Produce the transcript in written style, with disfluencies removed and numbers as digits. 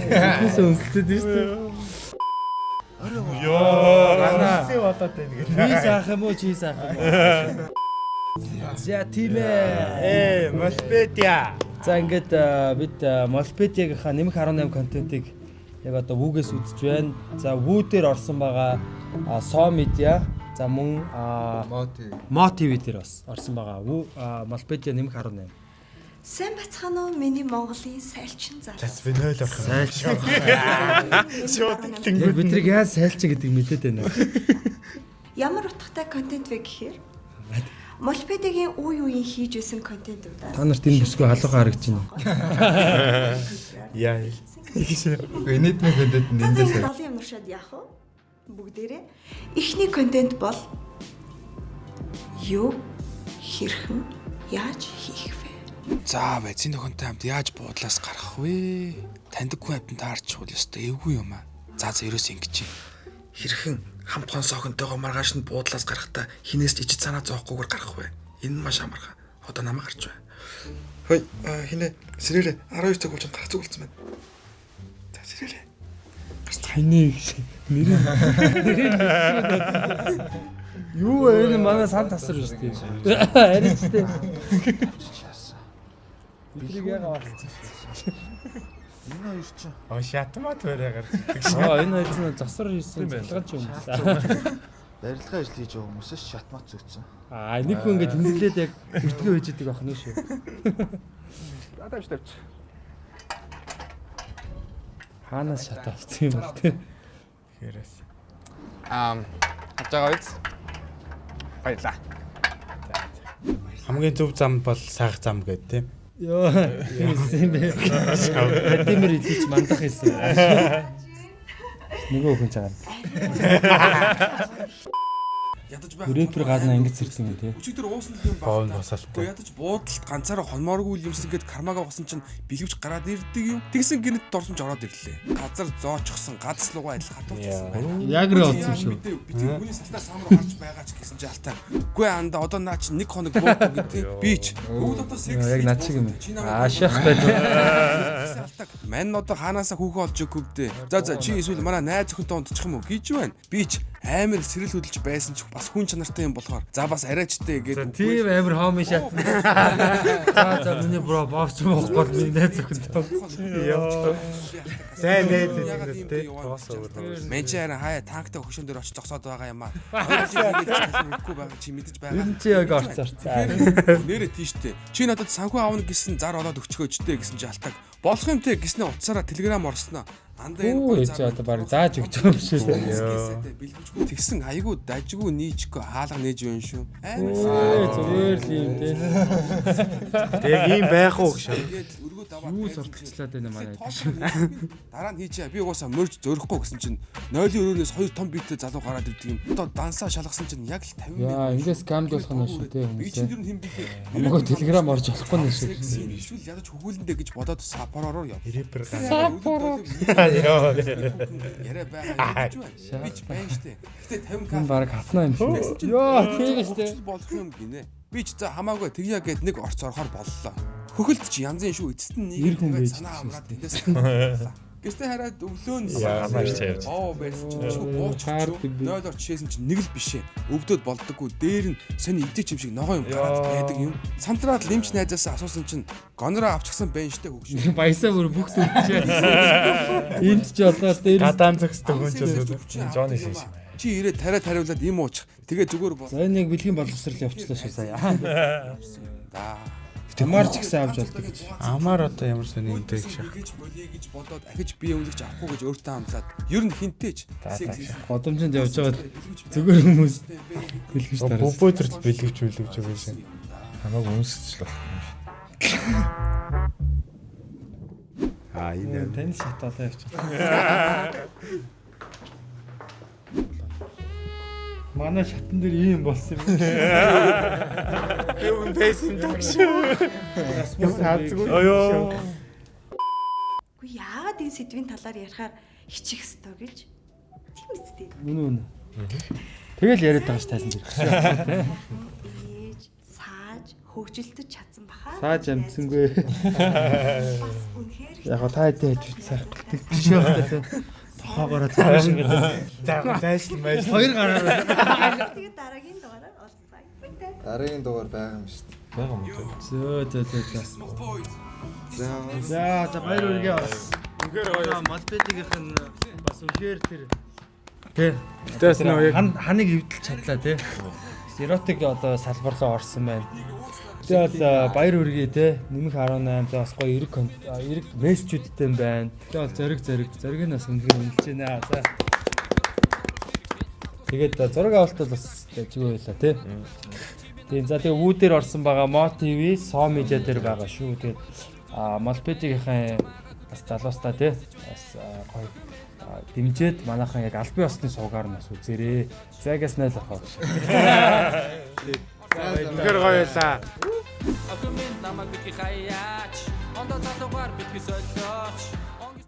Биднээс өнсөд шүү дээ. Яа. Бодоод байна гэж. Би саах юм уу чи саах юм уу? За тийм ээ. Молпедиа. За ингээд бид Молпедиагийнхаа нэмэх 18 контентыг яг одоо Вүүгээс үзэж байна. За Вүү дээр орсон байгаа Со медиа, за мөн Мо ТV дээр бас орсон байгаа. Вүү Молпедиа нэмэх 18. Сайн бацхан уу миний Монголын сайлчин залуу. Бас би 0 авах. Сайлчин. Шууд Яг тэнгүүд. бидрийг яаж сайлчин гэдэг мэдээд байна. Ямар утгатай контент вэ гэхээр Молпедигийн үе хийж исэн контентуудаа. Та нарт энэ бүсгүй халуугаа харагдаж байна. Яа. Энэдний контент За эндээс долын юмршаад яах вэ? Бүгдээрээ эхний контент бол юу хэрхэн яаж хийх вэ? За байцын нөхөнтэй хамт яаж буудлаас гарах вэ? Таньдаггүй амтан таарчихвал ёстой эвгүй юм аа. За ерөөс ингэж. Хэрхэн хамт сонсоохонтойгоо маргааш нь буудлаас гарахдаа хинээс ч ижид санаа зоохгүйгээр гарах вэ? Энэ маш амархан. Одоо намайг гарч бай. Хөөе, хинэ сэрэлээ 12 цаг болж гарах зүгэлцсэн байна. За сэрэлээ. Таны нэр юу вэ? Энэ манай сан тасар шүү дээ. Харин ч дээ. Бидрийг яагаад авчихсан? энэ хоёр чинь Шатмат бариагаар. Энэ хоёр чинь засвар хийсэн цалган ч юм уу. барилгын ажил хийж байгаа хүмүүсээс шатмат зөөцсөн. Нэг хүн ингэ тэмдэглээд яг бүртгөө хийж идэг ах нь шүү. Тавьч. Хаанаас шат авчихсан юм бэ? Хэрэг. Хавж байгаа биз? Баярлаа. Хамгийн зөв зам бол саах зам гэдэг тийм. Йоо, юм бэ. Тэмэр идэж мандах хийсэн. Нөгөө хүн цагаан. Ядаж байх. Рэпер гадна ингэж сэрдэг юм тий. Өчигдөр уусан юм Боон байна. босаалтай. Ядаж буудалд ганцаараа хонмооргүй юмс ингээд кармага госон чинь бэлгэвч гараад ирдэг юм. Тэгсэн гинэт дорсомж ороод ирлээ. Газар зоочгсон, гадс лугаа адил хатуулчихсан байна. Яг руу утсан шүү. Би тийм хүний салтаа сам руу гарч байгаа ч гэсэн чи алтаа. Үгүй анда одоо наа чи нэг хоног буудаг гэдэг. Би ч бүгд одоо секс. Яг над шиг юм. Аашаах байдаг. Мань одоо ханаасаа хүүхэн олж өгөхгүй дээ. За чи эсвэл манай найз өхөнтэй унтчих юм уу гэж байна. Би ч амар сэрэл хөдөлж байсан ч бас хүн чанартай юм болохоор за бас арайчтай гэдэг. Тийм амар хоми шат. За миний бро бовч мохгүй миний найз өхөнтэй. Йоо. Сайн нээд тийм тоос өөр. Мен чи хараа хаяа танктай хөшөн дээр очиж зогсоод байгаа юм аа. Үгүй байгаа чи мэдэж байгаа. Энэ чи яг орцорцаа. Нэрэ тийштэй. Чи надад санхүү аавна гэсэн зар олоод өгчгөөжтэй гэсэн чи алтаг. Болох юм те гэснээ утсаараа телеграм орсноо. Андаа Оо яа одоо баг зааж өгч байгаа юм шүү дээ. Бэлгэвчгүй тэгсэн айгуу дажгүй нийчгүй хаалга нээж байна шүү. Зүгээр л юм те. Тэг ийм байх уу гэж. Өргөө даваад Юу сурталчлаад байна манай. дараа нь хийчээ би угаасаа мөрж зөрихгүй гэсэн чинь 0-ийн өрөөнөөс 2 том биттэй залуу гараад ирдэг юм. Одоо дансаа шалгасан чинь яг л 50 минут. Яа ингээс камд болох нь шүү те Би хүмүүс. чинь юу юм бэ? Нөгөө телеграм орж болохгүй нь шүү. Эсвэл ядаж хөгүүлэндэ гэж бодоод сапороор яв. Рэпер Сапороор Йоо. яриа байгаа гэж байна. Би ч байна штэ. Гэтэ 50к. Энэ баг хатна юм шүү. Йоо тийм шүү. Болох юм гинэ. Би ч за хамаагүй тэгья гэд нэг орц орохоор боллоо. Хөхөлт чи янзын шүү эцэст нь Ир хүн нэг байж санаа амраад тэндээс. Гэвч хараад өглөө нь Ямар ч явж. оо байсан чи буучих 0-оор чишээсэн чи нэг л бишээ. Өвдөд болдоггүй дээр нь сони идэж юм шиг ногоо юм гараад байдаг юм. Сантраад лимч найзаас асуусан чинь гонороо авчихсан байна штэ хөгш. Баясаа бүр бүгд өвчээ. Энд ч одоо дээр Гадаан зөксдөг хүн ч бол Джони шиг. Чи ирээд тариулаад им уучих. Тэгээ зүгээр бол. за энэ яг бэлгийн боловсрал явуулчлаа шүү сая. За Тамаар ч гэсэн авч болдог гэж. Амар одоо ямар сони юм дээ гэж. гэж болъё гэж бодоод ахиж бие өвлөгч авахгүй гэж өөртөө хамлаад ер нь хинтээч. Годомжинд явж байгаа зүгээр хүмүүс бэлгэж тараас. Бөбөө төрөл бэлгэвч байгаа шин. Хамаагүй үнсэж л болох юм шин. Энэ Тань шатаалаа явчих. Манай шатан дээр ийм болсон юм. юу байсан тагшгүй. Аяа. Үгүй яагаад энэ сэдвийн талаар ярихаар хичих ёстой гэж. Тийм үстэй. Үнэн. Тэгэл яриад байгаа ш тайсан дээр. Ээж, сааж, хөгжилтөж чадсан баха. Сааж амтсангүй. Бас үнэхээр Яг та хэдийн хийж сайхдаг биш явахтай. Тохоогоороо цааш гэдэг. Зайшл байж. Хоёр гараар. Тэгээд дараагийн дугаараар олцгаая. Дараагийн дугаар байгаа юм шүү дээ. Бага юм уу? Зөө. За баяр үргээ бас. Үнэхээр гоё. Малпетигийнх нь бас үнэхээр тэр тий. Тэс нөө яг ханыг эвдэлж чадлаа тий. Эротик одоо салбарлаа орсон байна. Тэгээд баяр үргээ тий. Нэмэх 18 за бас гоё эрэг мессежүүдтэй юм байна. Тэгээд зориг нь бас үнэхээр үнэлж байна. За. Тэгээд зураг авалтад бас жигөө байлаа тий. Тийм за тэгээ вүүдээр орсон байгаа Мо ТV, Со медиа дээр байгаа шүү. Тэгээд Малпетигийнхаа бас залуустаа тий бас гоё дэмжиж манайхан яг албан ёсны суугаар нас үзээрэй. Загаас найлах. үнэхээр гоё байлаа. Ахмын намайг битгий хаяач ондоо залуугаар битгий солио